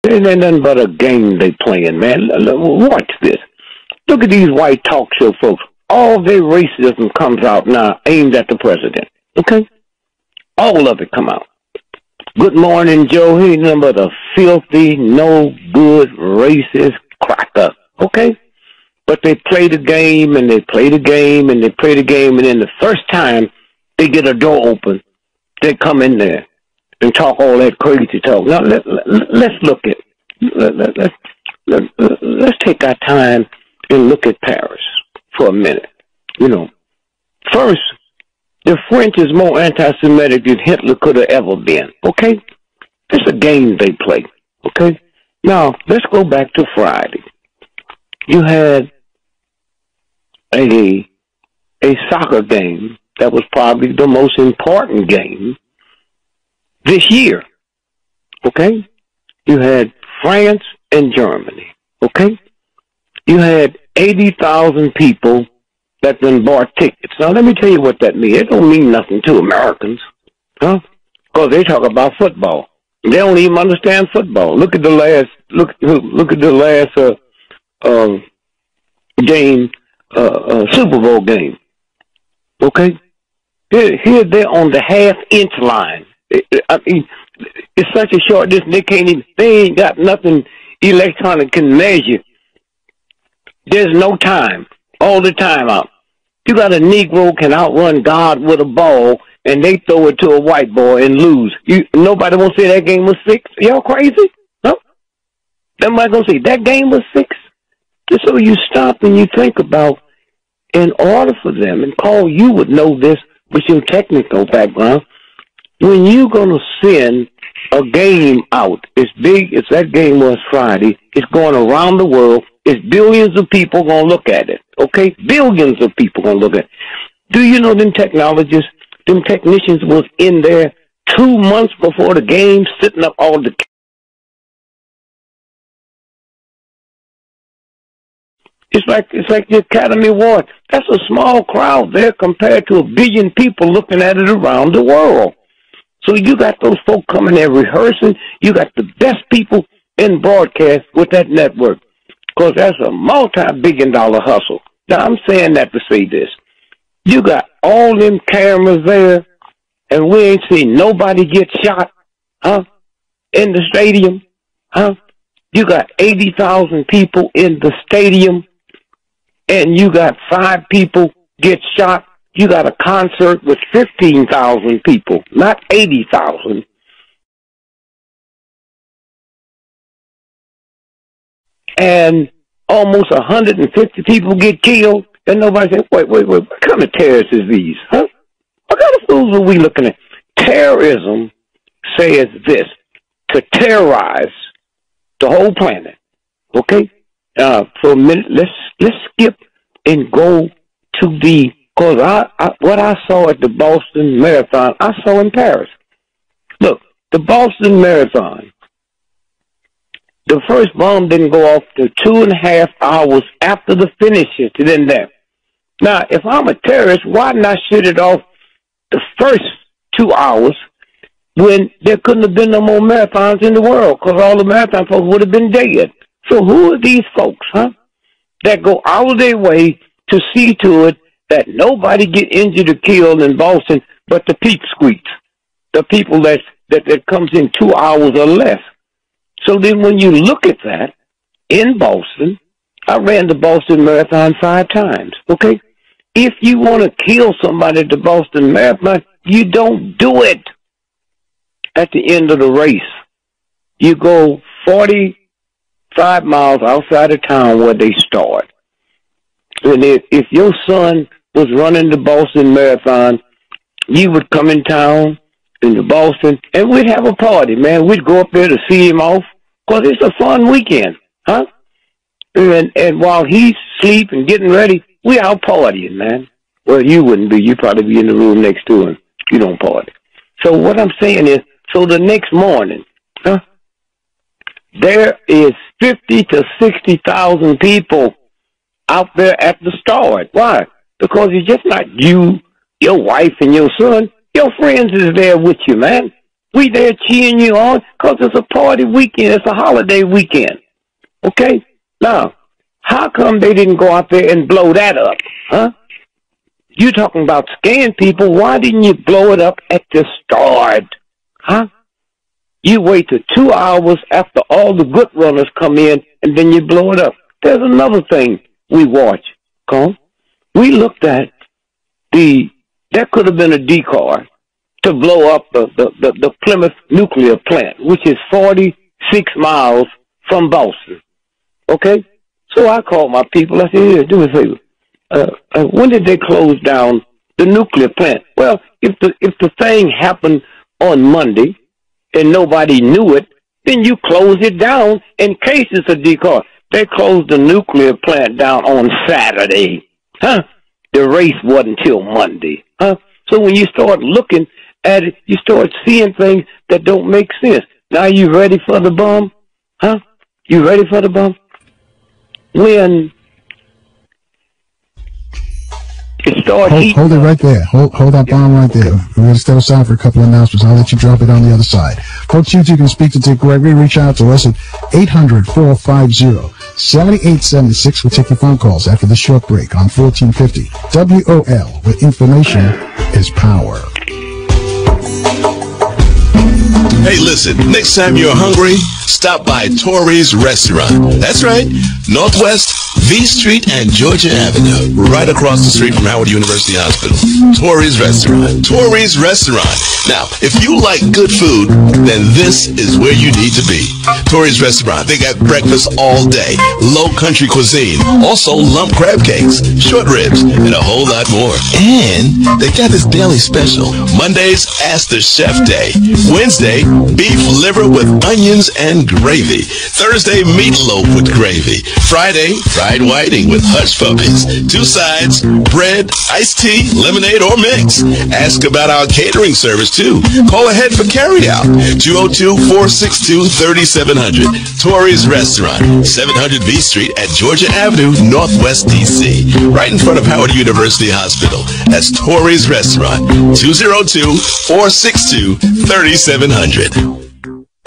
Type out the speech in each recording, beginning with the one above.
It ain't nothing but a game they playing, man. Watch this. Look at these white talk show folks. All their racism comes out now aimed at the president. Okay? All of it come out. Good morning, Joe. He ain't nothing but a filthy, no good, racist cracker. Okay? But they play the game, and they play the game, and they play the game, and then the first time they get a door open, they come in there and talk all that crazy talk. Now, let's look at, let's take our time and look at Paris for a minute. You know, first, the French is more anti-Semitic than Hitler could have ever been, okay? It's a game they play, okay? Now, let's go back to Friday. You had a soccer game that was probably the most important game this year, okay? You had France and Germany, okay? You had 80,000 people that then bought tickets. Now, let me tell you what that means. It don't mean nothing to Americans, huh? Because they talk about football. They don't even understand football. Look at the last game, Super Bowl game. Okay, here they're on the half-inch line. I mean, it's such a short distance. They ain't got nothing electronic can measure. There's no time. All the time out. You got a Negro can outrun God with a ball, and they throw it to a white boy and lose. Nobody won't say that game was 6. Y'all crazy? No? Nobody gonna say that game was 6. And so you stop and you think about, in order for them, and Carl, you would know this with your technical background, when you're gonna send a game out as big as that game was Friday, it's going around the world. It's billions of people going to look at it, okay? Billions of people going to look at it. Do you know them technologists, them technicians was in there 2 months before the game, setting up all the... It's like the Academy Award. That's a small crowd there compared to 1 billion people looking at it around the world. So you got those folk coming there rehearsing. You got the best people in broadcast with that network. Because that's a multi-billion-dollar hustle. Now, I'm saying that to say this. You got all them cameras there, and we ain't seen nobody get shot, huh, in the stadium, huh? You got 80,000 people in the stadium, and you got 5 people get shot. You got a concert with 15,000 people, not 80,000. And almost 150 people get killed, and nobody says, wait, what kind of terrorists is these, huh? What kind of fools are we looking at? Terrorism says this, to terrorize the whole planet, okay? For a minute, let's skip and go to because what I saw at the Boston Marathon, I saw in Paris. Look, the Boston Marathon, the first bomb didn't go off till 2.5 hours after the finish. It didn't there. Now, if I'm a terrorist, why not shoot it off the first 2 hours when there couldn't have been no more marathons in the world? Because all the marathon folks would have been dead. So who are these folks, huh, that go out of their way to see to it that nobody get injured or killed in Boston but the pipsqueaks, the people that comes in 2 hours or less? So then when you look at that, in Boston, I ran the Boston Marathon 5 times, okay? If you want to kill somebody at the Boston Marathon, you don't do it at the end of the race. You go 45 miles outside of town where they start. And if your son was running the Boston Marathon, you would come in town into Boston, and we'd have a party, man. We'd go up there to see him off, because it's a fun weekend, huh? And while he's asleep and getting ready, we out partying, man. Well, you wouldn't be. You'd probably be in the room next to him. You don't party. So what I'm saying is, so the next morning, huh, there is 50 to 60,000 people out there at the start. Why? Because it's just not you, your wife, and your son. Your friends is there with you, man. We there cheering you on because it's a party weekend. It's a holiday weekend. Okay? Now, how come they didn't go out there and blow that up? Huh? You talking about scaring people. Why didn't you blow it up at the start? Huh? You wait till 2 hours after all the good runners come in, and then you blow it up. There's another thing we watch, Colin. We looked at that could have been a decoy to blow up the Plymouth nuclear plant, which is 46 miles from Boston. Okay? So I called my people. I said, here, do me a favor. When did they close down the nuclear plant? Well, if the thing happened on Monday and nobody knew it, then you close it down in case it's a decoy. They closed the nuclear plant down on Saturday. Huh? The race wasn't till Monday. Huh? So when you start looking at it, you start seeing things that don't make sense. Now you ready for the bomb? Huh? You ready for the bomb? When it started hold it right there. Hold that bomb right there. We're going to step aside for a couple of announcements. I'll let you drop it on the other side. Folks, you can speak to Dick Gregory. Reach out to us at 800-450-7876. We'll take your phone calls after the short break on 1450 WOL, where information is power. Hey, listen, next time you're hungry, stop by Tori's Restaurant. That's right, Northwest V Street and Georgia Avenue, right across the street from Howard University Hospital. Tori's Restaurant. Tori's Restaurant. Now, if you like good food, then this is where you need to be. Tori's Restaurant. They got breakfast all day, low country cuisine, also lump crab cakes, short ribs, and a whole lot more. And they got this daily special. Mondays, Ask the Chef Day. Wednesday, beef liver with onions and gravy. Thursday, meatloaf with gravy. Friday, fried whiting with hush puppies. 2 sides, bread, iced tea, lemonade, or mix. Ask about our catering service, too. Call ahead for carryout. 202-462-3700. Tori's Restaurant, 700 V Street at Georgia Avenue, Northwest D.C. Right in front of Howard University Hospital. That's Tori's Restaurant, 202-462-3700.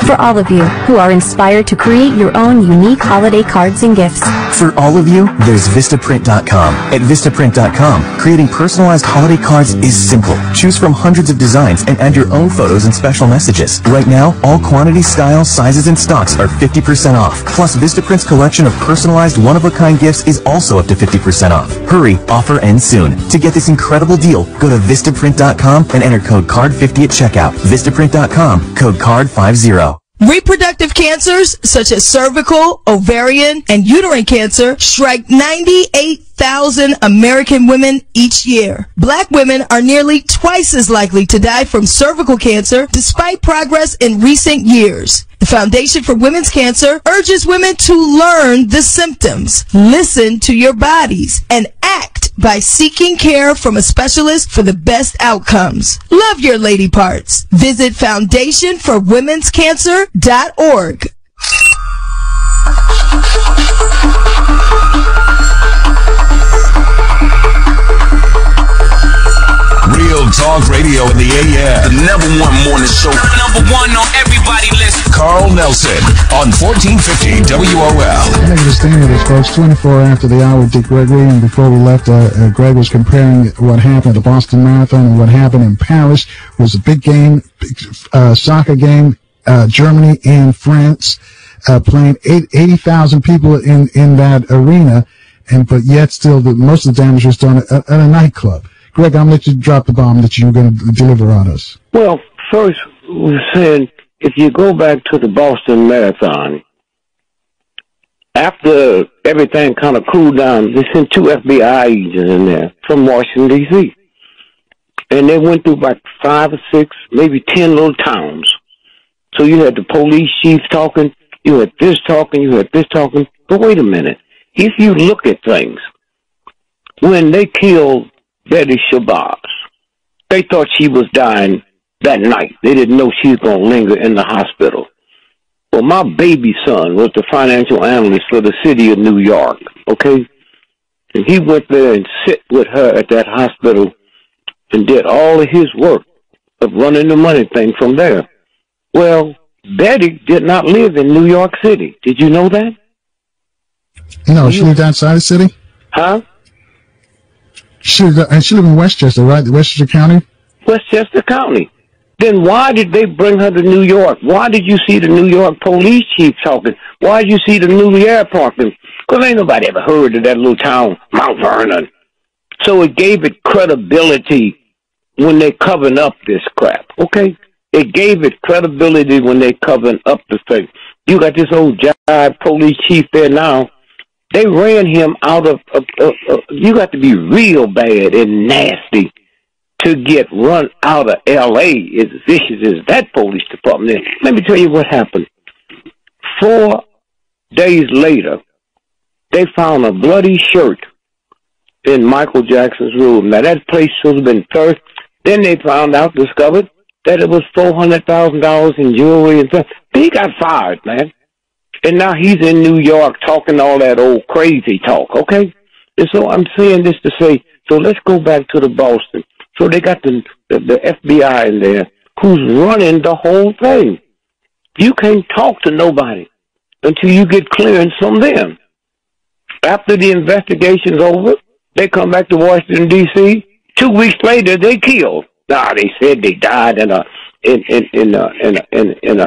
For all of you who are inspired to create your own unique holiday cards and gifts. For all of you, there's Vistaprint.com. At Vistaprint.com, creating personalized holiday cards is simple. Choose from hundreds of designs and add your own photos and special messages. Right now, all quantities, styles, sizes, and stocks are 50% off. Plus, Vistaprint's collection of personalized one-of-a-kind gifts is also up to 50% off. Hurry, offer ends soon. To get this incredible deal, go to Vistaprint.com and enter code CARD50 at checkout. Vistaprint.com, code CARD50. Reproductive cancers such as cervical, ovarian, and uterine cancer strike 98,000 American women each year. Black women are nearly twice as likely to die from cervical cancer despite progress in recent years. The Foundation for Women's Cancer urges women to learn the symptoms, listen to your bodies, and act by seeking care from a specialist for the best outcomes. Love your lady parts. Visit foundationforwomenscancer.org. Real Talk Radio in the AM. The #1 morning show. #1 on everybody's list. Carl Nelson on 1450 WOL. I think the thing with this, folks, 24 after the hour with Dick Gregory, and before we left, Greg was comparing what happened at the Boston Marathon and what happened in Paris. It was a big game, soccer game, Germany and France playing 80,000 people in that arena, but yet still most of the damage was done at a nightclub. Greg, I'm going to let you drop the bomb that you were going to deliver on us. Well, first, we're saying if you go back to the Boston Marathon, after everything kind of cooled down, they sent 2 FBI agents in there from Washington, D.C. And they went through about 5 or 6, maybe 10 little towns. So you had the police chief talking, you had this talking, you had this talking. But wait a minute. If you look at things, when they killed Betty Shabazz, they thought she was dying that night. They didn't know she was going to linger in the hospital. Well, my baby son was the financial analyst for the city of New York, okay? And he went there and sit with her at that hospital and did all of his work of running the money thing from there. Well, Betty did not live in New York City. Did you know that? No, she lived outside the city? Huh? She lived in Westchester, right? Westchester County? Westchester County. Then why did they bring her to New York? Why did you see the New York police chief talking? Why did you see the New York talking? Because ain't nobody ever heard of that little town, Mount Vernon. So it gave it credibility when they covered up this crap, okay? It gave it credibility when they covered up the thing. You got this old jive police chief there now. They ran him out of you got to be real bad and nasty to get run out of L.A. as vicious as that police department is. Let me tell you what happened. 4 days later, they found a bloody shirt in Michael Jackson's room. Now, that place should have been cursed. Then they discovered that it was $400,000 in jewelry and stuff. He got fired, man. And now he's in New York talking all that old crazy talk, okay? And so I'm saying this to say, so let's go back to the Boston. So they got the FBI in there who's running the whole thing. You can't talk to nobody until you get clearance from them. After the investigation's over, they come back to Washington, D.C. 2 weeks later, they killed. Now, they said they died in a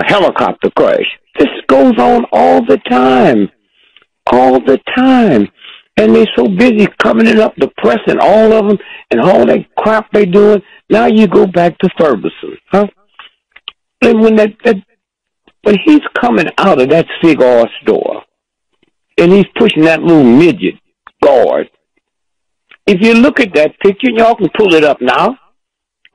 helicopter crash. This goes on all the time. All the time. And they're so busy covering up the press and all of them and all that crap they doing. Now you go back to Ferguson, huh? And when when he's coming out of that cigar store and he's pushing that little midget guard, if you look at that picture, y'all can pull it up now,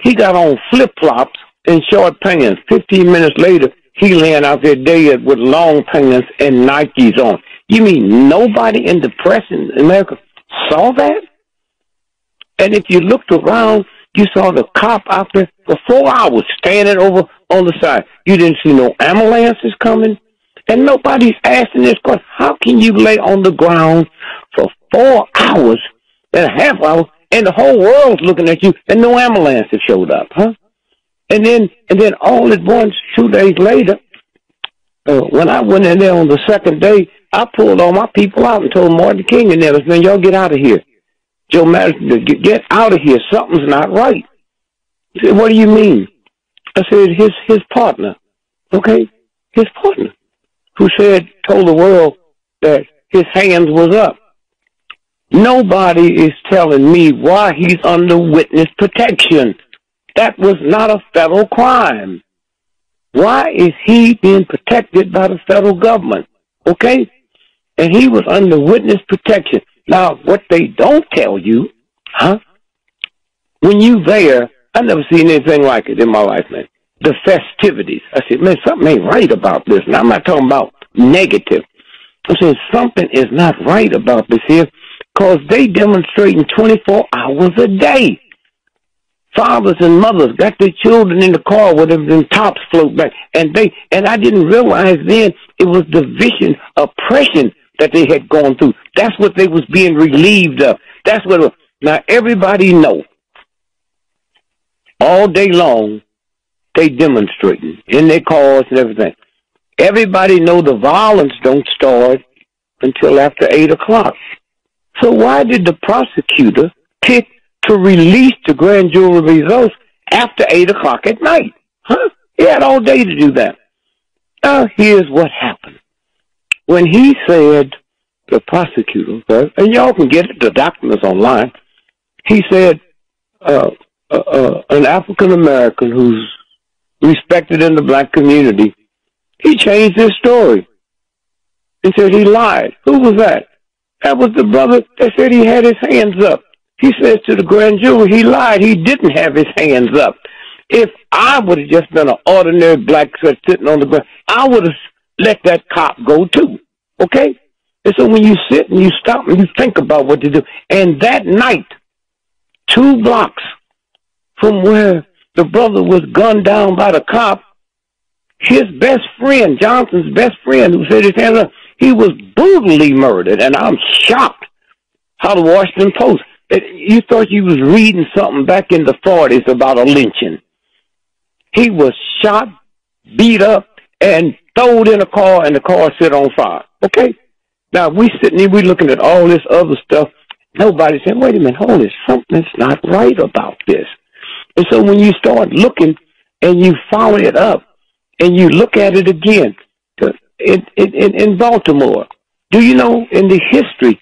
he got on flip-flops and short pants. 15 minutes later, he laying out there dead with long pants and Nikes on. You mean nobody in the press in America saw that? And if you looked around, you saw the cop out there for 4 hours standing over on the side. You didn't see no ambulances coming. And nobody's asking this question. How can you lay on the ground for 4 hours and a half hours and the whole world's looking at you and no ambulances showed up, huh? And then all at once, 2 days later, when I went in there on the second day, I pulled all my people out and told Martin King and them, man, y'all get out of here. Joe Madison, get out of here. Something's not right. He said, what do you mean? I said, his partner, okay? His partner, who told the world that his hands was up. Nobody is telling me why he's under witness protection. That was not a federal crime. Why is he being protected by the federal government? Okay? And he was under witness protection. Now, what they don't tell you, huh? When you there, I've never seen anything like it in my life, man. The festivities. I said, man, something ain't right about this. Now, I'm not talking about negative. I'm saying something is not right about this here because they demonstrating 24 hours a day. Fathers and mothers got their children in the car with them tops float back. And I didn't realize then it was division, oppression that they had gone through. That's what they was being relieved of. That's what it was. Now everybody know. All day long, they demonstrating in their cars and everything. Everybody know the violence don't start until after 8 o'clock. So why did the prosecutor pick to release the grand jury results after 8 o'clock at night? Huh? He had all day to do that. Now, here's what happened. When he said, the prosecutor, and y'all can get the documents online, he said, an African-American who's respected in the black community, he changed his story. He said he lied. Who was that? That was the brother that said he had his hands up. He says to the grand jury, he lied. He didn't have his hands up. If I would have just been an ordinary black sitting on the ground, I would have let that cop go too. Okay? And so when you sit and you stop and you think about what to do, and that night, 2 blocks from where the brother was gunned down by the cop, his best friend, Johnson's best friend, who said his hands up, he was brutally murdered. And I'm shocked how the Washington Post, you thought you was reading something back in the 40s about a lynching. He was shot beat up, and thrown in a car, and the car set on fire. Okay? Now, we sitting here, we looking at all this other stuff. Nobody's saying, wait a minute, hold it, something's not right about this. And so when you start looking and you follow it up and you look at it again, in Baltimore, do you know in the history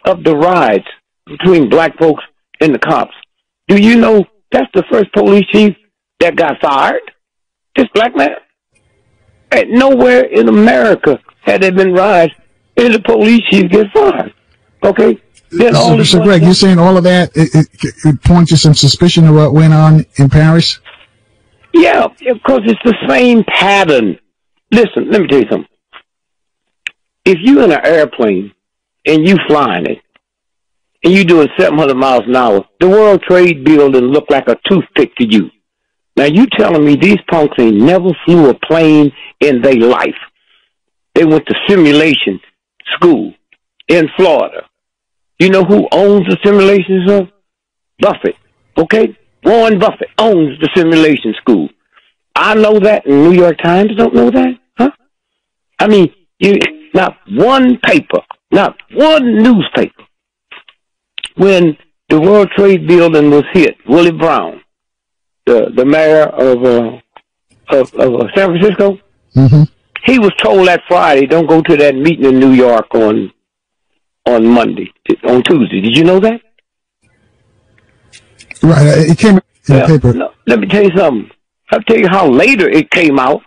of the riots between black folks and the cops, do you know that's the first police chief that got fired? This black man? And nowhere in America had there been riots and the police chief get fired. Okay? Then so Greg, you're saying all of that, it points to some suspicion of what went on in Paris? Yeah, because it's the same pattern. Listen, let me tell you something. If you're in an airplane and you flying it, and you're doing 700 miles an hour, the World Trade Building look like a toothpick to you. Now, you telling me these punks ain't never flew a plane in their life. They went to simulation school in Florida. You know who owns the simulation school? Buffett, okay? Warren Buffett owns the simulation school. I know that, and New York Times don't know that, huh? I mean, not one paper, not one newspaper. When the World Trade Building was hit, Willie Brown, the mayor of San Francisco, he was told that Friday, don't go to that meeting in New York on Tuesday. Did you know that? Right, it came in the paper. No, let me tell you something. I'll tell you how later it came out.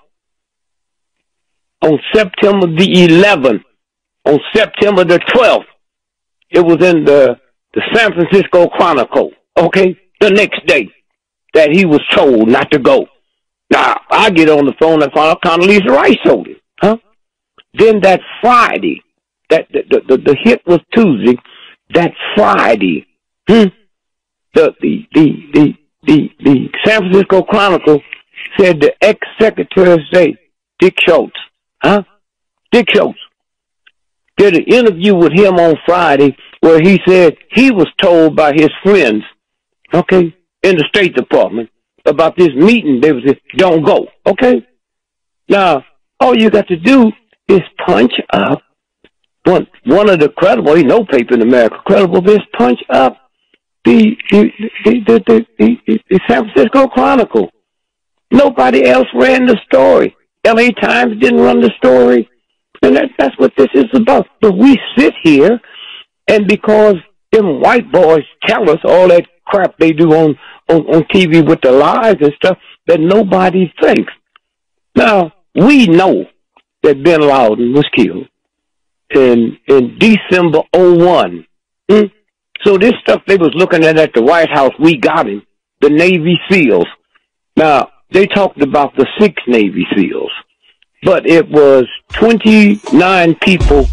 On September the 11th, on September the 12th, it was in the San Francisco Chronicle, okay, the next day, that he was told not to go. Now, I get on the phone and find out Condoleezza Rice told him, huh? Then that Friday, that the hit was Tuesday, that Friday, the San Francisco Chronicle said the ex-Secretary of State, Dick Schultz, Dick Schultz, did an interview with him on Friday where he said he was told by his friends, okay, in the State Department about this meeting. They was don't go, okay? Now, all you got to do is punch up one of the credible, ain't no paper in America credible, just punch up the San Francisco Chronicle. Nobody else ran the story. LA Times didn't run the story. And that's what this is about. But we sit here, and because them white boys tell us all that crap they do on TV with the lies and stuff, that nobody thinks. Now, we know that Bin Laden was killed in December 01. So this stuff they was looking at the White House, we got him, the Navy SEALs. Now, they talked about the 6 Navy SEALs, but it was 29 people.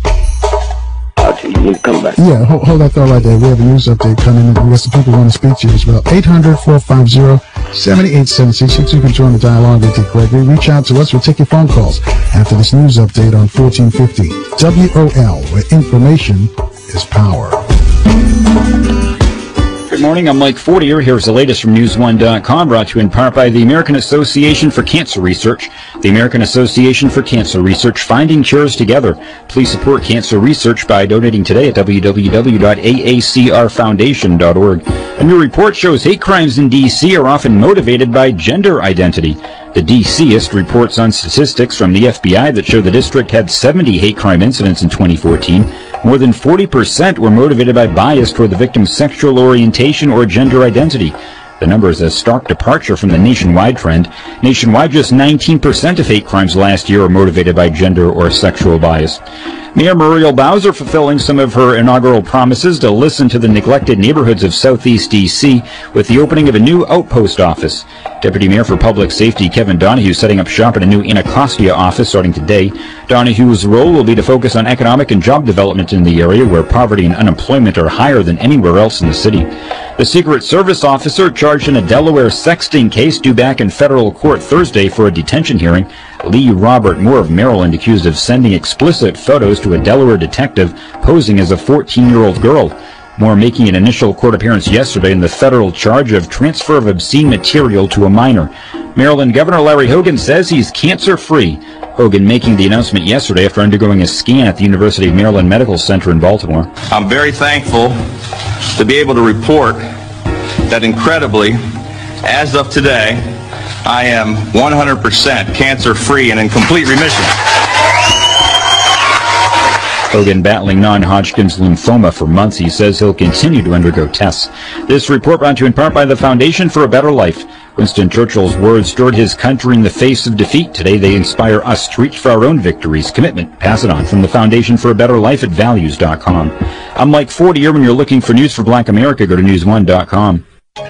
I'll tell you when to come back. Yeah, hold that thought right there. We have a news update coming in. We got some people who want to speak to you as well. 800-450-7876. You can join the dialogue with Dick Gregory. Reach out to us. We'll take your phone calls after this news update on 1450 WOL, where information is power. Good morning, I'm Mike Fortier. Here's the latest from News1.com, brought to you in part by the American Association for Cancer Research. The American Association for Cancer Research, finding cures together. Please support cancer research by donating today at www.aacrfoundation.org. A new report shows hate crimes in D.C. are often motivated by gender identity. The D.C.ist reports on statistics from the FBI that show the district had 70 hate crime incidents in 2014. More than 40% were motivated by bias toward the victim's sexual orientation or gender identity. The number is a stark departure from the nationwide trend. Nationwide, just 19% of hate crimes last year are motivated by gender or sexual bias. Mayor Muriel Bowser fulfilling some of her inaugural promises to listen to the neglected neighborhoods of Southeast D.C. with the opening of a new outpost office. Deputy Mayor for Public Safety Kevin Donahue setting up shop at a new Anacostia office starting today. Donahue's role will be to focus on economic and job development in the area where poverty and unemployment are higher than anywhere else in the city. The Secret Service officer charged in a Delaware sexting case due back in federal court Thursday for a detention hearing. Lee Robert Moore of Maryland accused of sending explicit photos to a Delaware detective posing as a 14-year-old girl. Moore making an initial court appearance yesterday in the federal charge of transfer of obscene material to a minor. Maryland Governor Larry Hogan says he's cancer-free. Hogan making the announcement yesterday after undergoing a scan at the University of Maryland Medical Center in Baltimore. I'm very thankful to be able to report that incredibly, as of today, I am 100% cancer-free and in complete remission. Hogan battling non-Hodgkin's lymphoma for months. He says he'll continue to undergo tests. This report brought to you in part by the Foundation for a Better Life. Winston Churchill's words stirred his country in the face of defeat. Today they inspire us to reach for our own victories. Commitment, pass it on. From the Foundation for a Better Life at values.com. I'm Mike Fortier. When you're looking for news for Black America, go to news1.com.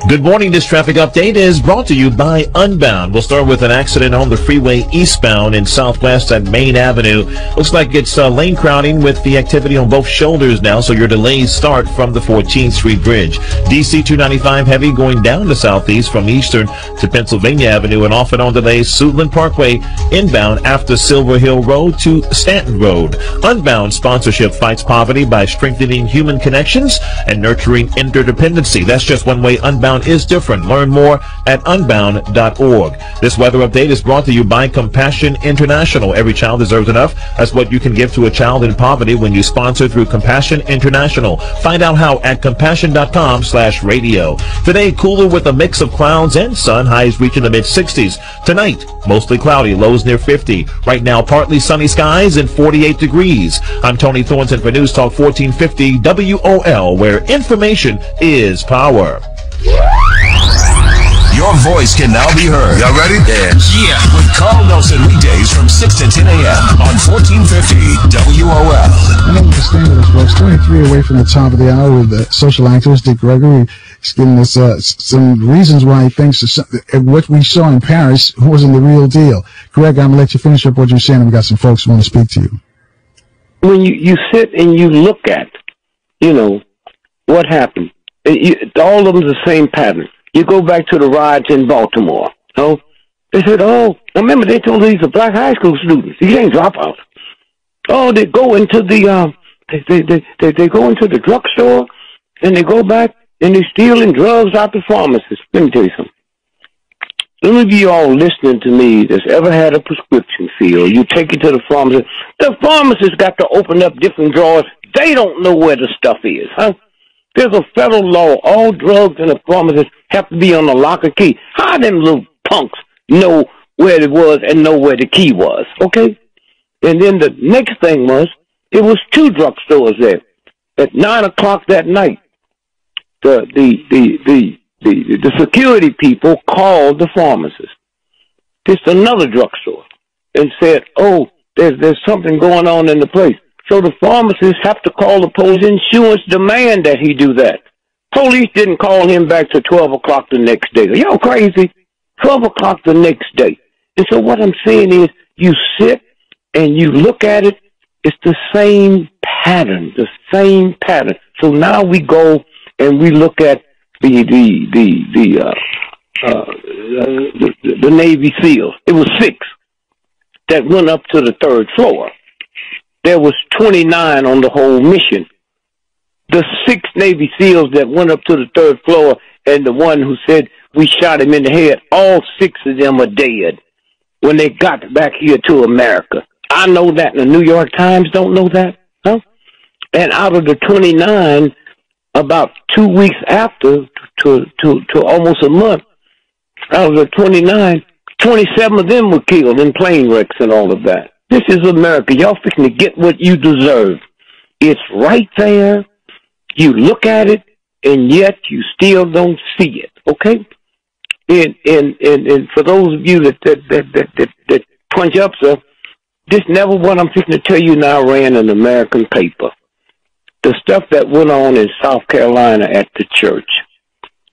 Good morning. This traffic update is brought to you by Unbound. We'll start with an accident on the freeway eastbound in Southwest at Main Avenue. Looks like it's lane crowding with the activity on both shoulders now, so your delays start from the 14th Street Bridge. DC 295 heavy going down to Southeast from Eastern to Pennsylvania Avenue, and off and on delays Suitland Parkway inbound after Silver Hill Road to Stanton Road. Unbound sponsorship fights poverty by strengthening human connections and nurturing interdependency. That's just one way Unbound is different. Learn more at unbound.org. This weather update is brought to you by Compassion International. Every child deserves enough. That's what you can give to a child in poverty when you sponsor through Compassion International. Find out how at compassion.com/radio. Today, cooler with a mix of clouds and sun. Highs reaching the mid-60s. Tonight, mostly cloudy. Lows near 50. Right now, partly sunny skies and 48 degrees. I'm Tony Thornton for News Talk 1450 WOL, where information is power. Your voice can now be heard. Y'all ready? Yeah. With Carl Nelson weekdays from 6 to 10 a.m. on 1450 WOL. I think the stand with us, folks. 23 away from the top of the hour with the social activist Dick Gregory. He's giving us some reasons why he thinks what we saw in Paris wasn't the real deal. Greg, I'm going to let you finish up what you're saying, and we got some folks who want to speak to you. When you sit and you look at, what happened, all of them the same pattern. You go back to the riots in Baltimore. They said, remember they told these are black high school students. These ain't dropouts. They go into the they go into the drugstore and they go back and they're stealing drugs out the pharmacist. Let me tell you something. None of you all listening to me that's ever had a prescription filled, you take it to the pharmacist. The pharmacist got to open up different drawers. They don't know where the stuff is, There's a federal law. All drugs in the pharmacist have to be on a lock or key. How them little punks know where it was and know where the key was, okay? And then the next thing was, it was two drugstores there. At 9 o'clock that night, the security people called the pharmacist. Just another drugstore, and said, there's something going on in the place. So the pharmacists have to call the police. Insurance demand that he do that. Police didn't call him back to 12 o'clock the next day. Y'all crazy? 12 o'clock the next day. And so what I'm saying is, you sit and you look at it, it's the same pattern, So now we go and we look at the Navy SEALs. It was 6 that went up to the 3rd floor. There was 29 on the whole mission. The 6 Navy SEALs that went up to the 3rd floor and the one who said we shot him in the head, all 6 of them are dead when they got back here to America. I know that, and the New York Times don't know that, And out of the 29, about 2 weeks after, to almost a month, out of the 29, 27 of them were killed in plane wrecks and all of that. This is America. Y'all fixing to get what you deserve. It's right there. You look at it, and yet you still don't see it. Okay? And for those of you that punch up, sir, this never what I'm fixing to tell you now ran an American paper. The stuff that went on in South Carolina at the church.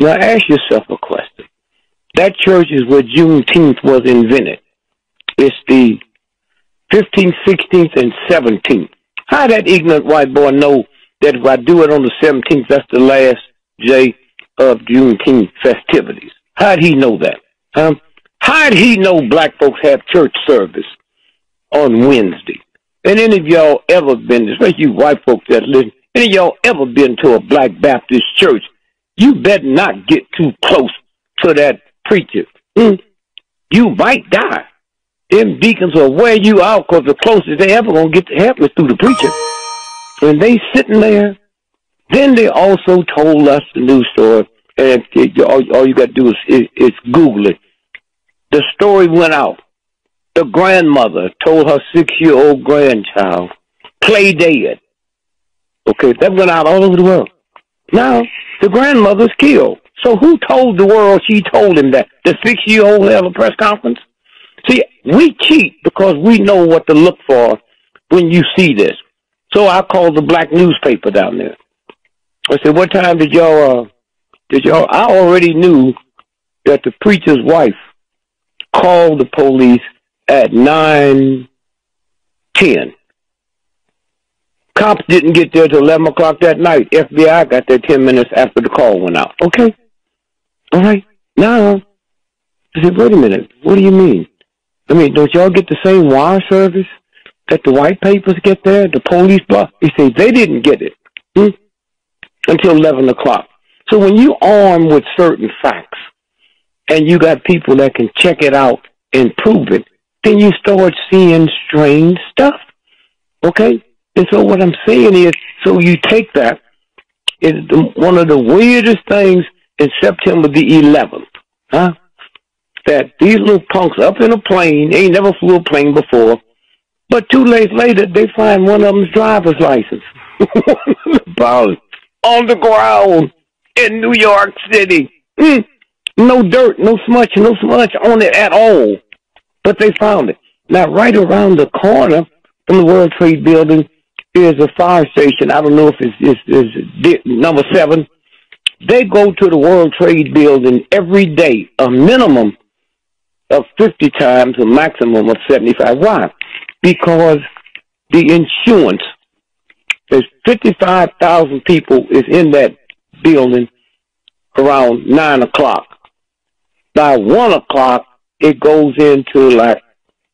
Now ask yourself a question. That church is where Juneteenth was invented. It's the 15th, 16th, and 17th. How that ignorant white boy know that if I do it on the 17th, that's the last day of Juneteenth festivities? How'd he know that? How'd he know black folks have church service on Wednesday? And any of y'all ever been, especially you white folks that listen, Any of y'all ever been to a Black Baptist church? You better not get too close to that preacher. You might die. Them deacons will wear you out because the closest they ever going to get to heaven is through the preacher. When they sitting there, then they also told us the news story, and all you got to do is Google it. The story went out. The grandmother told her 6-year-old grandchild, play dead. Okay, that went out all over the world. Now, the grandmother's killed. So who told the world she told him that? The 6-year-old held a press conference? See, we cheat because we know what to look for when you see this. So I called the black newspaper down there. I said, what time did y'all, I already knew that the preacher's wife called the police at 9:10. Cops didn't get there till 11 o'clock that night. FBI got there 10 minutes after the call went out. Okay. All right. Now, I said, wait a minute. What do you mean? I mean, don't y'all get the same wire service that the white papers get there, the police block? He said, they didn't get it until 11 o'clock. So when you arm with certain facts and you got people that can check it out and prove it, then you start seeing strange stuff. Okay? And so what I'm saying is, so you take that, one of the weirdest things in September the 11th, that these little punks up in a plane, they ain't never flew a plane before, but 2 days later, they find one of them's driver's license on the ground in New York City. No dirt, no smudge on it at all, but they found it. Now, right around the corner from the World Trade Building is a fire station. I don't know if it's number 7. They go to the World Trade Building every day, a minimum of 50 times, a maximum of 75. Why? Because the insurance, there's 55,000 people is in that building around 9 o'clock. By 1 o'clock, it goes into like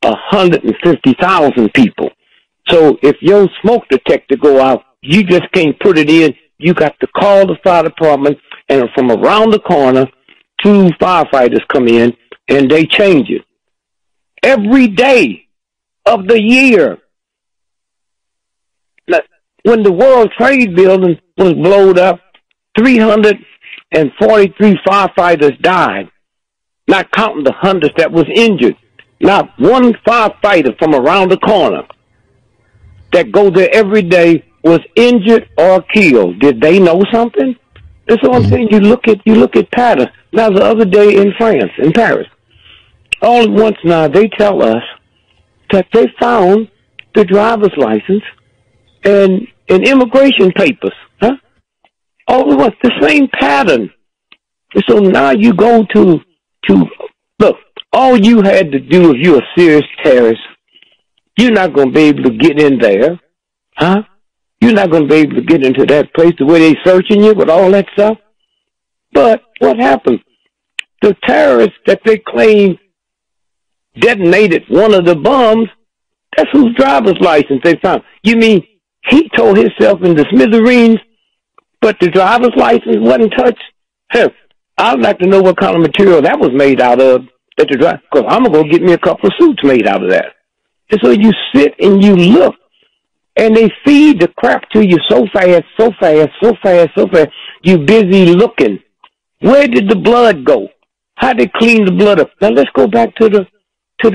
150,000 people. So if your smoke detector go out, you just can't put it in. You got to call the fire department, and from around the corner, 2 firefighters come in, and they change it. Every day of the year. Now, when the World Trade Building was blown up, 343 firefighters died, not counting the hundreds that was injured. Not one firefighter from around the corner that go there every day was injured or killed. Did they know something? That's what I'm saying. You look at patterns. Now, the other day in France, in Paris, all at once now they tell us that they found the driver's license and immigration papers. All at once, the same pattern. So now you go to look. All you had to do if you're a serious terrorist, you're not going to be able to get in there, You're not going to be able to get into that place the way they searching you with all that stuff. But what happened? The terrorists that they claim detonated one of the bombs, that's whose driver's license they found. You mean he tore himself into smithereens, but the driver's license wasn't touched? Hell, I'd like to know what kind of material that was made out of. Because I'm going to go get me a couple of suits made out of that. And so you sit and you look, and they feed the crap to you so fast. You busy looking. Where did the blood go? How they clean the blood up? Now let's go back to the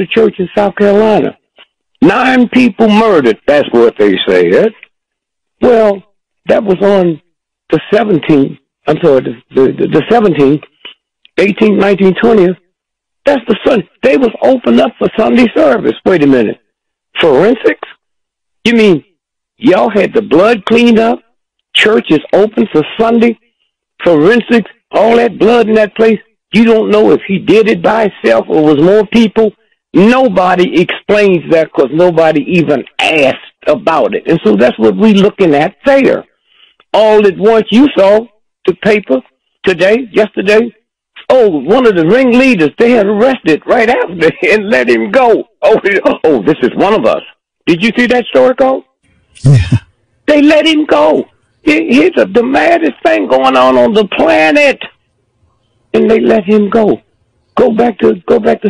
church in South Carolina. 9 people murdered. That's what they said. Well, that was on the 17th. I'm sorry, the 17th, 18th, 19th, 20th. That's the Sunday. They was open up for Sunday service. Wait a minute. Forensics? You mean y'all had the blood cleaned up? Church is open for Sunday? Forensics? All that blood in that place? You don't know if he did it by himself or was more people? Nobody explains that because nobody even asked about it. And so that's what we're looking at there. All at once you saw the paper today, yesterday. Oh, one of the ringleaders, they had arrested right after and let him go. Oh, this is one of us. Did you see that story, Cole? Yeah. They let him go. Here's the maddest thing going on the planet. And they let him go. Go back to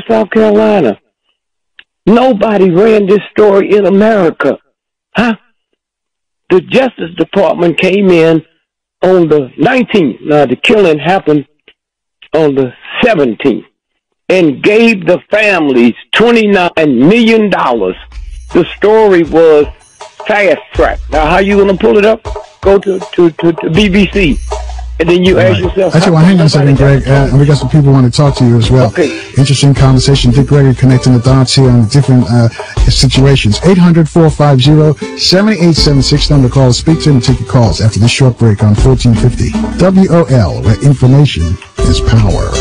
South Carolina. Nobody ran this story in America. Huh? The Justice Department came in on the 19th. Now, the killing happened on the 17th. And gave the families $29 million. The story was fast track. Now, how you going to pull it up? Go to BBC. And then you ask yourself... Actually, well, hang on a second, Greg. We got some people who want to talk to you as well. Okay. Interesting conversation. Dick Gregory connecting the dots here on different situations. 800-450-7876. Number to call. Speak to him and take your calls after this short break on 1450 WOL, where information is power.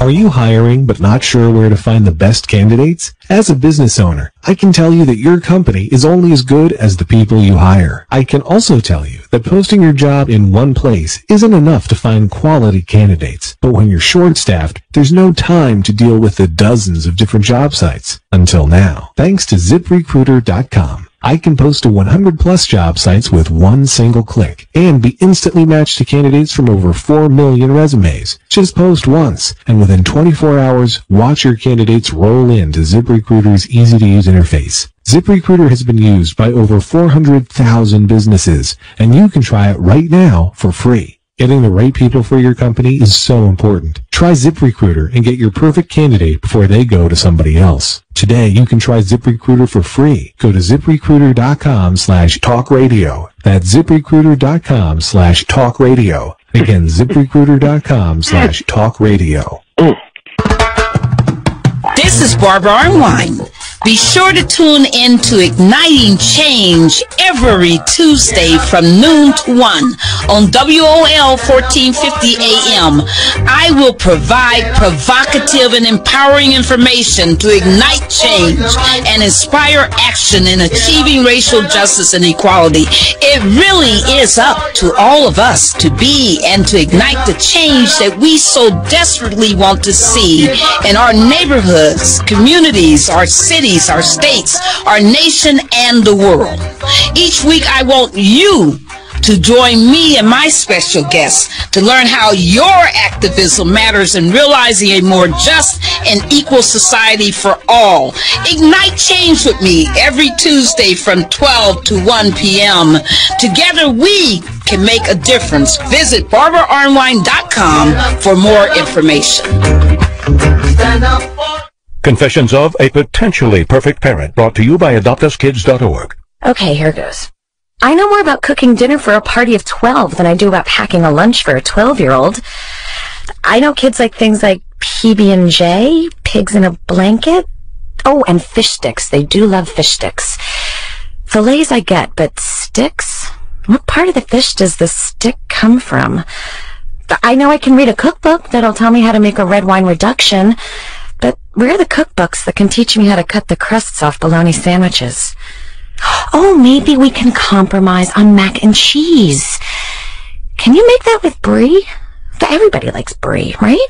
Are you hiring but not sure where to find the best candidates? As a business owner, I can tell you that your company is only as good as the people you hire. I can also tell you that posting your job in one place isn't enough to find quality candidates. But when you're short-staffed, there's no time to deal with the dozens of different job sites. Until now, thanks to ZipRecruiter.com. I can post to 100-plus job sites with one single click and be instantly matched to candidates from over 4 million resumes. Just post once, and within 24 hours, watch your candidates roll into ZipRecruiter's easy-to-use interface. ZipRecruiter has been used by over 400,000 businesses, and you can try it right now for free. Getting the right people for your company is so important. Try ZipRecruiter and get your perfect candidate before they go to somebody else. Today, you can try ZipRecruiter for free. Go to ZipRecruiter.com/talkradio. That's ZipRecruiter.com/talkradio. Again, ZipRecruiter.com/talkradio. This is Barbara Arnwine. Be sure to tune in to Igniting Change every Tuesday from noon to 1 on WOL 1450 AM. I will provide provocative and empowering information to ignite change and inspire action in achieving racial justice and equality. It really is up to all of us to be and to ignite the change that we so desperately want to see in our neighborhoods, communities, our cities, our states, our nation, and the world. Each week I want you to join me and my special guests to learn how your activism matters in realizing a more just and equal society for all. Ignite change with me every Tuesday from 12 to 1 p.m. Together we can make a difference. Visit BarbaraArnwine.com for more information. Confessions of a Potentially Perfect Parent, brought to you by AdoptUsKids.org. Okay, here goes. I know more about cooking dinner for a party of 12 than I do about packing a lunch for a 12-year-old. I know kids like things like PB&J, pigs in a blanket. Oh, and fish sticks. They do love fish sticks. Fillets I get, but sticks? What part of the fish does the stick come from? I know I can read a cookbook that'll tell me how to make a red wine reduction, but where are the cookbooks that can teach me how to cut the crusts off bologna sandwiches? Oh, maybe we can compromise on mac and cheese. Can you make that with brie? Everybody likes brie, right?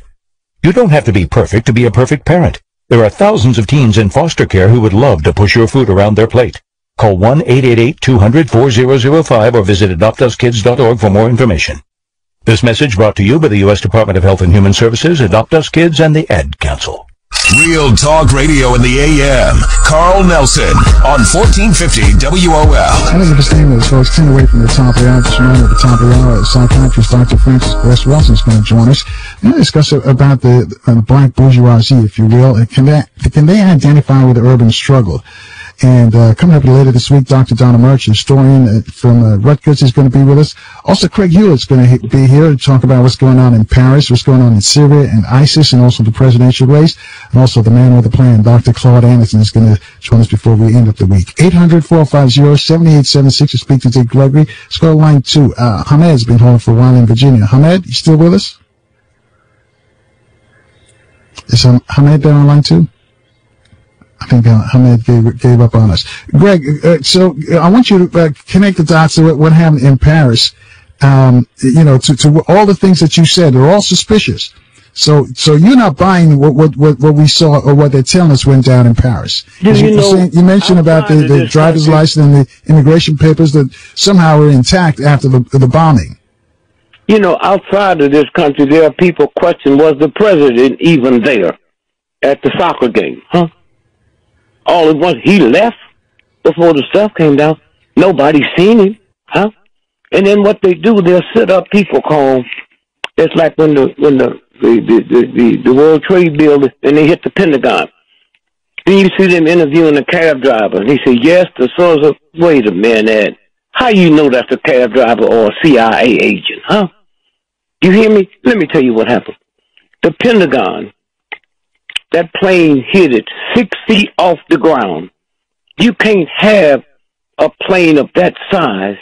You don't have to be perfect to be a perfect parent. There are thousands of teens in foster care who would love to push your food around their plate. Call 1-888-200-4005 or visit AdoptUsKids.org for more information. This message brought to you by the U.S. Department of Health and Human Services, Adopt Us Kids, and the Ed Council. Real Talk Radio in the AM. Carl Nelson on 1450 WOL. I think the thing is, folks, 10 away from the top of the hour. Just remember, at the top of the hour, psychiatrist Dr. Francis West Wilson is going to join us. We're going to discuss about the black bourgeoisie, if you will. Can they identify with the urban struggle? And coming up later this week, Dr. Donna Murch, historian from Rutgers, is going to be with us. Also, Craig Hewlett's going to be here to talk about what's going on in Paris, what's going on in Syria and ISIS, and also the presidential race. And also the man with the plan, Dr. Claude Anderson, is going to join us before we end up the week. 800-450-7876 to speak to Dick Gregory. Let's go to line 2. Hamed's been holding for a while in Virginia. Hamed, you still with us? Is Hamed there on line 2? I think Hamed gave up on us. Greg, so I want you to connect the dots to what happened in Paris. To all the things that you said, they're all suspicious. So you're not buying what we saw or what they're telling us went down in Paris. You mentioned about the driver's license and the immigration papers that somehow were intact after the bombing. You know, outside of this country, there are people question, was the president even there at the soccer game? Huh? All at once, he left before the stuff came down. Nobody's seen him. Huh? And then what they do, they'll set up people call. It's like when the World Trade Building and they hit the Pentagon. Then you see them interviewing the cab driver, and he said, yes, the so. Wait a minute. How you know that's a cab driver or a CIA agent, huh? You hear me? Let me tell you what happened. The Pentagon, that plane hit it 6 feet off the ground. You can't have a plane of that size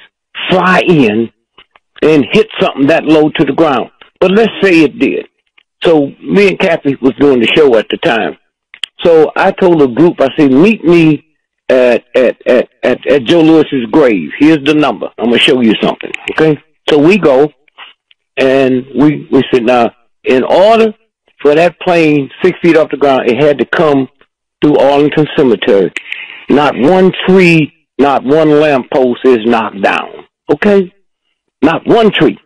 fly in and hit something that low to the ground. But let's say it did. So me and Kathy was doing the show at the time. So I told the group, I said, meet me at Joe Lewis's grave. Here's the number. I'm going to show you something. Okay? So we go. And we said, now, in order for that plane 6 feet off the ground, it had to come through Arlington Cemetery. Not one tree, not one lamppost is knocked down. Okay? Not one tree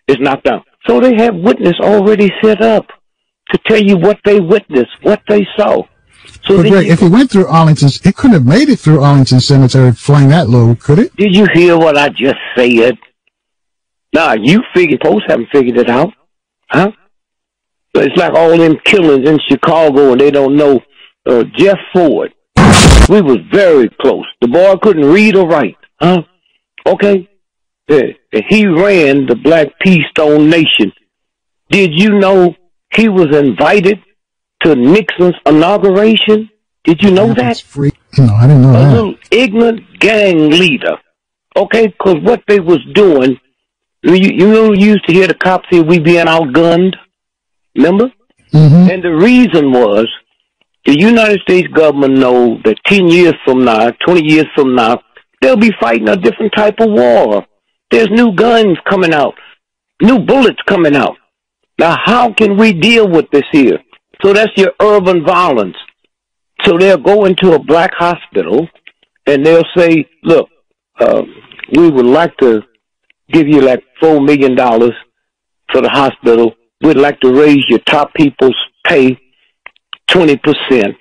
is knocked down. So they have witness already set up to tell you what they witnessed, what they saw. So but Greg, if it went through Arlington, it couldn't have made it through Arlington Cemetery flying that low, could it? Did you hear what I just said? Nah, folks haven't figured it out, huh? It's like all them killings in Chicago and they don't know Jeff Ford. We was very close. The boy couldn't read or write, huh? Okay? He ran the Black Pea Stone Nation. Did you know he was invited to Nixon's inauguration? Did you know that? No, I didn't know that. A little ignorant gang leader. Okay? Because what they was doing, you know, you used to hear the cops say we being outgunned. Remember? Mm-hmm. And the reason was the United States government know that 10 years from now, 20 years from now, they'll be fighting a different type of war. There's new guns coming out, new bullets coming out. Now, how can we deal with this here? So that's your urban violence. So they'll go into a black hospital and they'll say, look, we would like to give you like $4 million for the hospital. We'd like to raise your top people's pay 20%.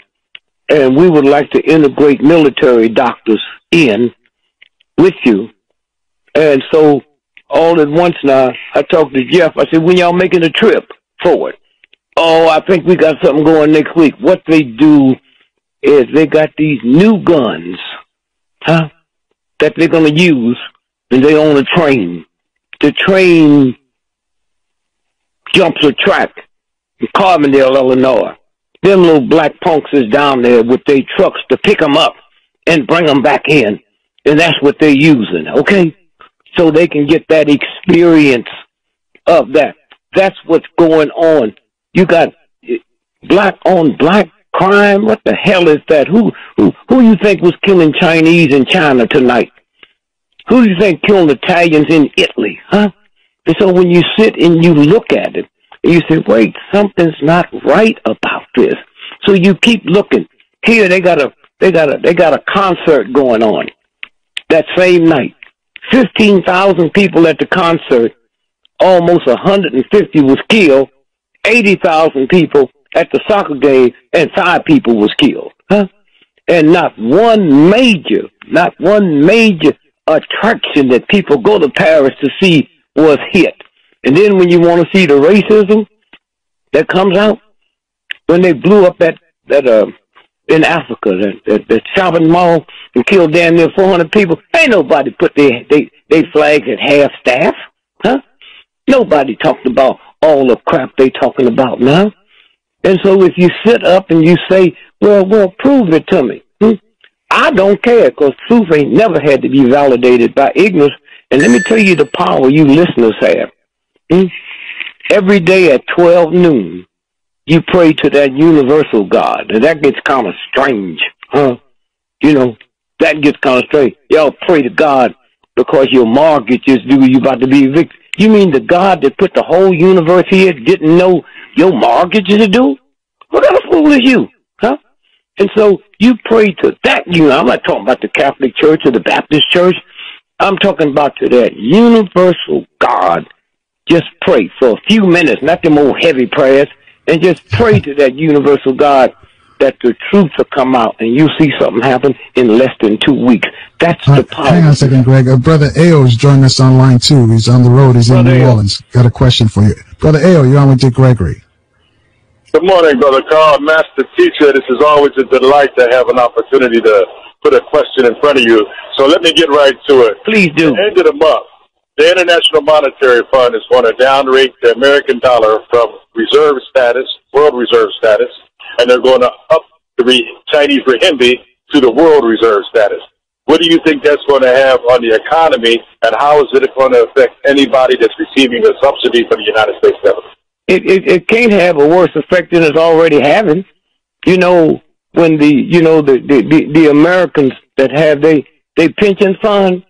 And we would like to integrate military doctors in with you. And so all at once now, I talked to Jeff. I said, when y'all making a trip forward? Oh, I think we got something going next week. What they do is they got these new guns, huh, that they're going to use, and they own a train. The train jumps a track in Carbondale, Illinois. Them little black punks is down there with their trucks to pick them up and bring them back in. And that's what they're using, okay? So they can get that experience of that. That's what's going on. You got black on black crime. What the hell is that? Who you think was killing Chinese in China tonight? Who do you think killed Italians in Italy, huh? And so when you sit and you look at it, and you say, wait, something's not right about this. So you keep looking. Here they got a concert going on that same night. 15,000 people at the concert. Almost 150 was killed. 80,000 people at the soccer game, and 5 people was killed. Huh? And not one major attraction that people go to Paris to see was hit. And then when you want to see the racism that comes out, when they blew up that in Africa, that shopping mall and killed damn near 400 people, ain't nobody put their flags at half-staff, huh? Nobody talked about all the crap they talking about now. And so if you sit up and you say, well, prove it to me. I don't care, because truth ain't never had to be validated by ignorance. And let me tell you the power you listeners have. Every day at 12 noon, you pray to that universal God. And that gets kind of strange, huh? You know, that gets kind of strange. Y'all pray to God because your mortgage is due, you about to be evicted. You mean the God that put the whole universe here didn't know your mortgage to do? What kind of fool is you? Huh? And so you pray to that I'm not talking about the Catholic Church or the Baptist Church. I'm talking about to that universal God. Just pray for a few minutes, not them old heavy prayers, and just pray to that universal God that the truth will come out and you see something happen in less than 2 weeks. That's the power. Hang on a second, Greg. Brother Ayo is joining us online, too. He's on the road. He's in New Orleans. Got a question for you. Brother Ayo, you're on with Dick Gregory. Good morning, Brother Carl, Master Teacher. This is always a delight to have an opportunity to put a question in front of you. So let me get right to it. Please do. At the end of the month, the International Monetary Fund is going to downrate the American dollar from reserve status, world reserve status, and they're going to up the Chinese renminbi to the world reserve status. What do you think that's going to have on the economy, and how is it going to affect anybody that's receiving a subsidy from the United States government? It can't have a worse effect than it's already having. You know, when the Americans that have they pension fund,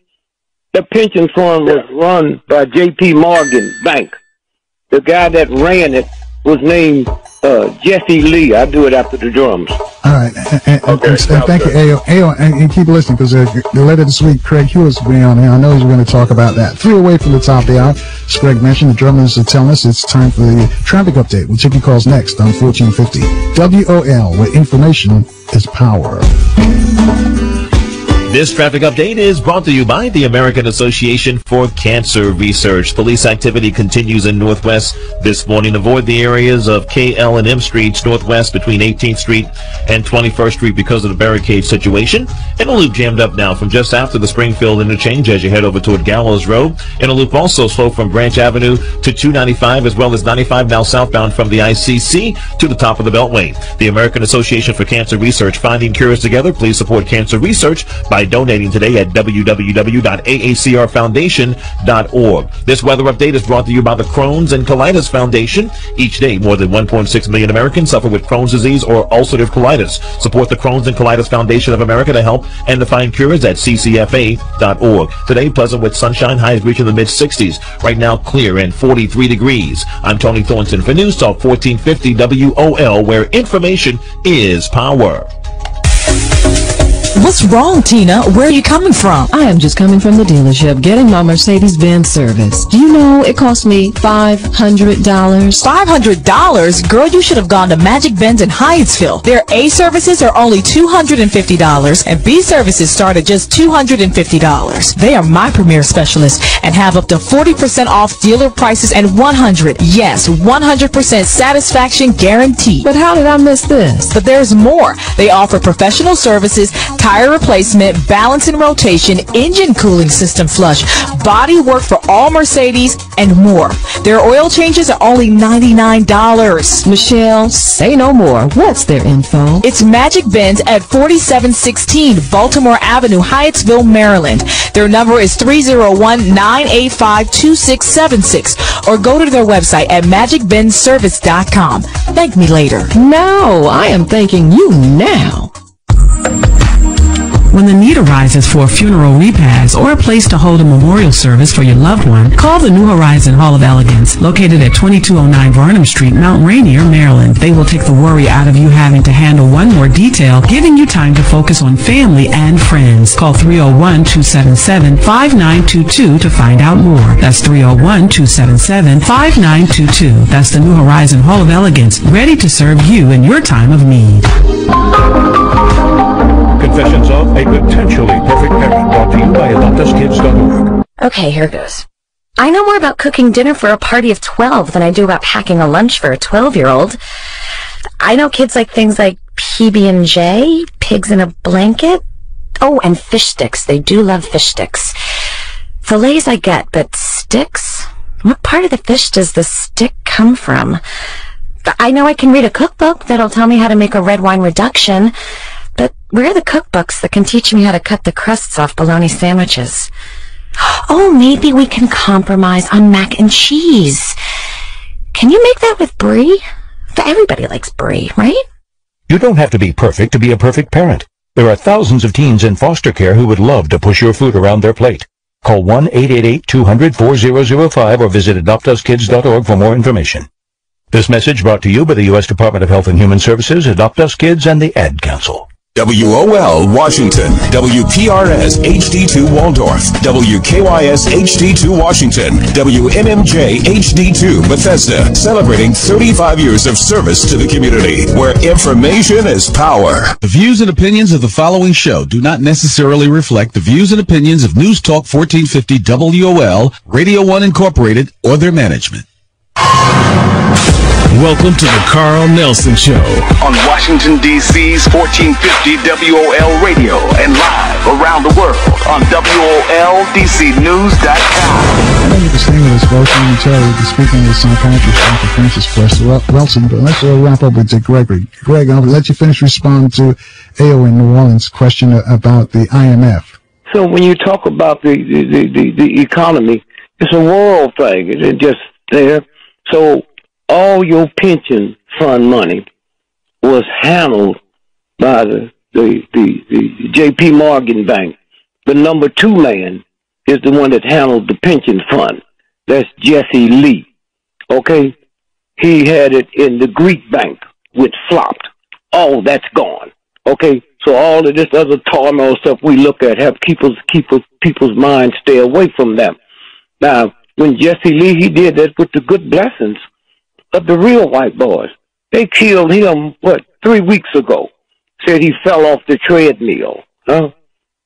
the pension fund was run by J.P. Morgan Bank. The guy that ran it was named Jesse Lee. I do it after the drums. All right. And thank you, Ayo. Ayo, and keep listening, because later this week, Craig Hughes will be on here. I know he's going to talk about that. 3 away from the top of the hour. As Greg mentioned, the journalists are telling us it's time for the traffic update. We'll take your calls next on 1450 WOL, where information is power. This traffic update is brought to you by the American Association for Cancer Research. Police activity continues in Northwest this morning. Avoid the areas of KL and M Streets Northwest between 18th Street and 21st Street because of the barricade situation. In a loop jammed up now from just after the Springfield interchange as you head over toward Gallows Road. In a loop also slow from Branch Avenue to 295 as well as 95 now southbound from the ICC to the top of the Beltway. The American Association for Cancer Research, finding cures together. Please support cancer research by donating today at www.aacrfoundation.org. This weather update is brought to you by the Crohn's and Colitis Foundation. Each day, more than 1.6 million Americans suffer with Crohn's disease or ulcerative colitis. Support the Crohn's and Colitis Foundation of America to help and to find cures at ccfa.org. Today, pleasant with sunshine, highs reaching the mid-60s. Right now, clear and 43 degrees. I'm Tony Thornton for News Talk 1450 WOL, where information is power. What's wrong, Tina? Where are you coming from? I am just coming from the dealership, getting my Mercedes-Benz service. Do you know it cost me $500? $500? Girl, you should have gone to Magic Benz in Hyattsville. Their A services are only $250, and B services start at just $250. They are my premier specialists and have up to 40% off dealer prices and 100% satisfaction guarantee. But how did I miss this? But there's more. They offer professional services, tire replacement, balance and rotation, engine cooling system flush, body work for all Mercedes, and more. Their oil changes are only $99. Michelle, say no more. What's their info? It's Magic Benz at 4716 Baltimore Avenue, Hyattsville, Maryland. Their number is 301-985-2676, or go to their website at magicbenzservice.com. Thank me later. No, I am thanking you now. When the need arises for a funeral repast or a place to hold a memorial service for your loved one, call the New Horizon Hall of Elegance, located at 2209 Varnum Street, Mount Rainier, Maryland. They will take the worry out of you having to handle one more detail, giving you time to focus on family and friends. Call 301-277-5922 to find out more. That's 301-277-5922. That's the New Horizon Hall of Elegance, ready to serve you in your time of need. Confessions of a potentially perfect parent, brought to you by adoptuskids.org. Okay, here goes. I know more about cooking dinner for a party of 12 than I do about packing a lunch for a 12-year-old. I know kids like things like PB&J, pigs in a blanket. Oh, and fish sticks. They do love fish sticks. Fillets I get, but sticks? What part of the fish does the stick come from? I know I can read a cookbook that'll tell me how to make a red wine reduction, but where are the cookbooks that can teach me how to cut the crusts off bologna sandwiches? Oh, maybe we can compromise on mac and cheese. Can you make that with brie? Everybody likes brie, right? You don't have to be perfect to be a perfect parent. There are thousands of teens in foster care who would love to push your food around their plate. Call 1-888-200-4005 or visit adoptuskids.org for more information. This message brought to you by the U.S. Department of Health and Human Services, Adopt Us Kids, and the Ad Council. WOL Washington, WPRS HD2 Waldorf, WKYS HD2 Washington, WMMJ HD2 Bethesda, celebrating 35 years of service to the community, where information is power. The views and opinions of the following show do not necessarily reflect the views and opinions of News Talk 1450 WOL, Radio 1 Incorporated, or their management. Welcome to the Carl Nelson Show on Washington, D.C.'s 1450 WOL Radio and live around the world on WOLDCnews.com. Thank you for staying with us, folks. I'm Terry. We'll be speaking with psychiatrist Dr. Francis Wilson. But let's wrap up with Gregory. Greg, I'll let you finish responding to A.O. in New Orleans' question about the IMF. So when you talk about the economy, it's a world thing. It's just there. So all your pension fund money was handled by the J.P. Morgan Bank. The number 2 man is the one that handled the pension fund. That's Jesse Lee. Okay? He had it in the Greek bank, which flopped. All that's gone. Okay? So all of this other turmoil stuff we look at have people's minds stay away from them. Now, when Jesse Lee, he did that with the good blessings of the real white boys. They killed him, 3 weeks ago. Said he fell off the treadmill,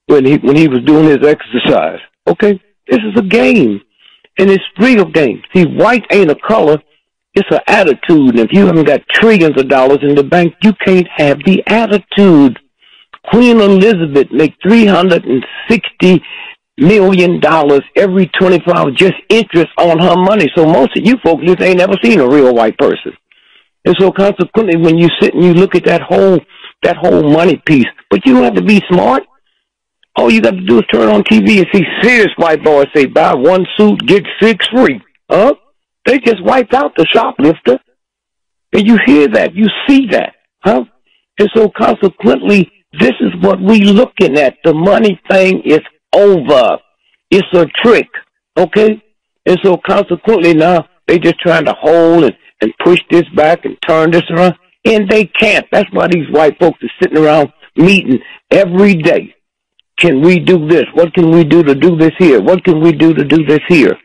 when he was doing his exercise. Okay? This is a game. And it's real game. See, white ain't a color. It's an attitude. And if you haven't got trillions of dollars in the bank, you can't have the attitude. Queen Elizabeth make $360 million every 24 hours, just interest on her money. So most of you folks just ain't never seen a real white person. And so consequently, when you sit and you look at that whole money piece, but you don't have to be smart. All you got to do is turn on TV and see serious white boys say, buy 1 suit, get 6 free. They just wiped out the shoplifter. And you hear that, you see that, And so consequently, this is what we looking at. The money thing is over. It's a trick, okay? And so consequently now, they just trying to hold and push this back and turn this around, and they can't. That's why these white folks are sitting around meeting every day. Can we do this? What can we do to do this here? What can we do to do this here?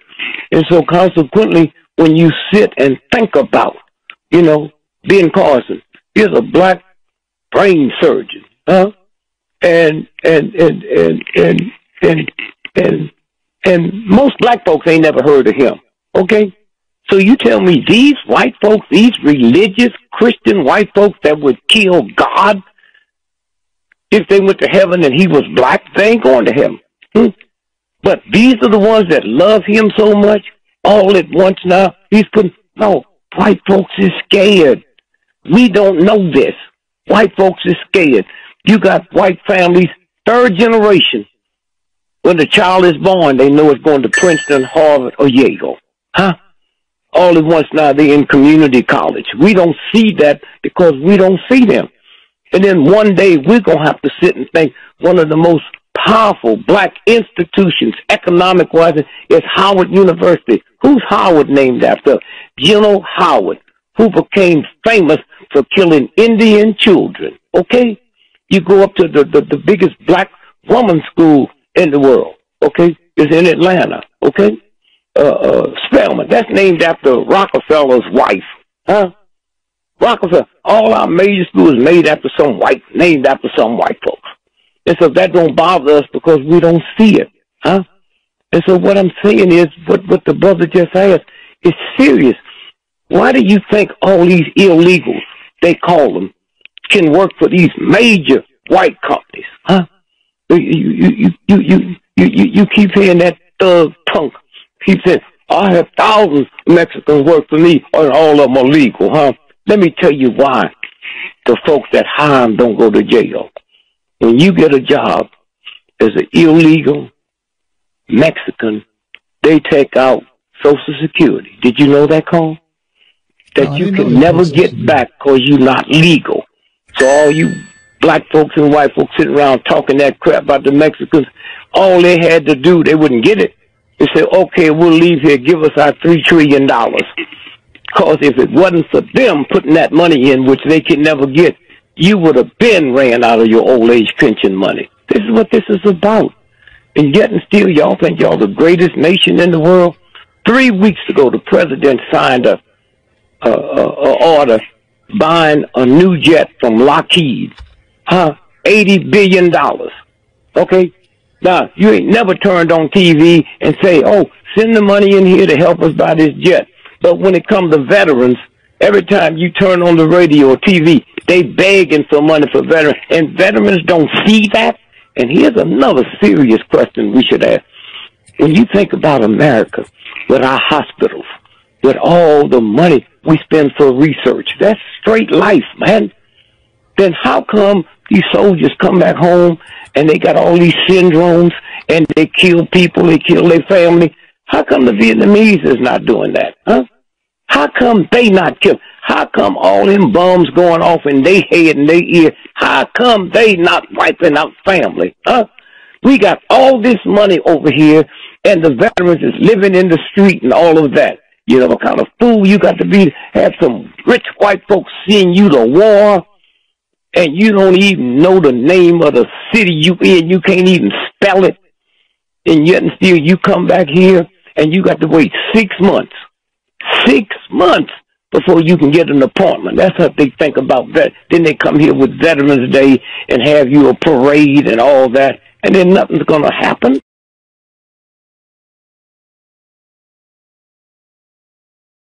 And so consequently, when you sit and think about, Ben Carson, he's a black brain surgeon, and most black folks ain't never heard of him, okay? So you tell me these white folks, these religious Christian white folks that would kill God if they went to heaven and he was black, they ain't going to heaven. But these are the ones that love him so much, all at once now. No, white folks is scared. We don't know this. White folks is scared. You got white families, 3rd generation. When the child is born, they know it's going to Princeton, Harvard, or Yale. All at once now they're in community college. We don't see that because we don't see them. And then one day we're going to have to sit and think one of the most powerful black institutions, economic-wise, is Howard University. Who's Howard named after? General Howard, who became famous for killing Indian children. Okay? You go up to the biggest black woman school in the world. Okay? It's in Atlanta. Okay? Spelman. That's named after Rockefeller's wife. Rockefeller. All our major schools named after some white folks. And so that don't bother us because we don't see it. And so what I'm saying is, what the brother just asked is serious. Why do you think all these illegals, they call them, can work for these major white companies? You keep hearing that thug punk keep saying, I have thousands of Mexicans work for me, and all of them are legal, Let me tell you why the folks that hire them don't go to jail. When you get a job as an illegal Mexican, they take out Social Security. Did you know that, Carl? That you can never get back because you're not legal. So all you black folks and white folks sitting around talking that crap about the Mexicans, all they had to do, they wouldn't get it. They said, okay, we'll leave here. Give us our $3 trillion. Because if it wasn't for them putting that money in, which they can never get, you would have been ran out of your old age pension money. This is what this is about. And yet and still, y'all think y'all the greatest nation in the world. 3 weeks ago, the president signed a order buying a new jet from Lockheed. $80 billion. Okay? Now, you ain't never turned on TV and say, oh, send the money in here to help us buy this jet. But when it comes to veterans, every time you turn on the radio or TV, they begging for money for veterans. And veterans don't see that. And here's another serious question we should ask. When you think about America, with our hospitals, with all the money we spend for research, that's straight life, man. Then how come these soldiers come back home and they got all these syndromes and they kill people, they kill their family? How come the Vietnamese is not doing that, huh? How come they not kill? How come all them bombs going off in their head and their ear? How come they not wiping out family, huh? We got all this money over here, and the veterans is living in the street and all of that. You know what kind of fool you got to be? Have some rich white folks seeing you to war, and you don't even know the name of the city you in. You can't even spell it. And yet and still you come back here, and you got to wait 6 months. 6 months before you can get an appointment. That's what they think about that. Then they come here with Veterans Day and have you a parade and all that, and then nothing's going to happen.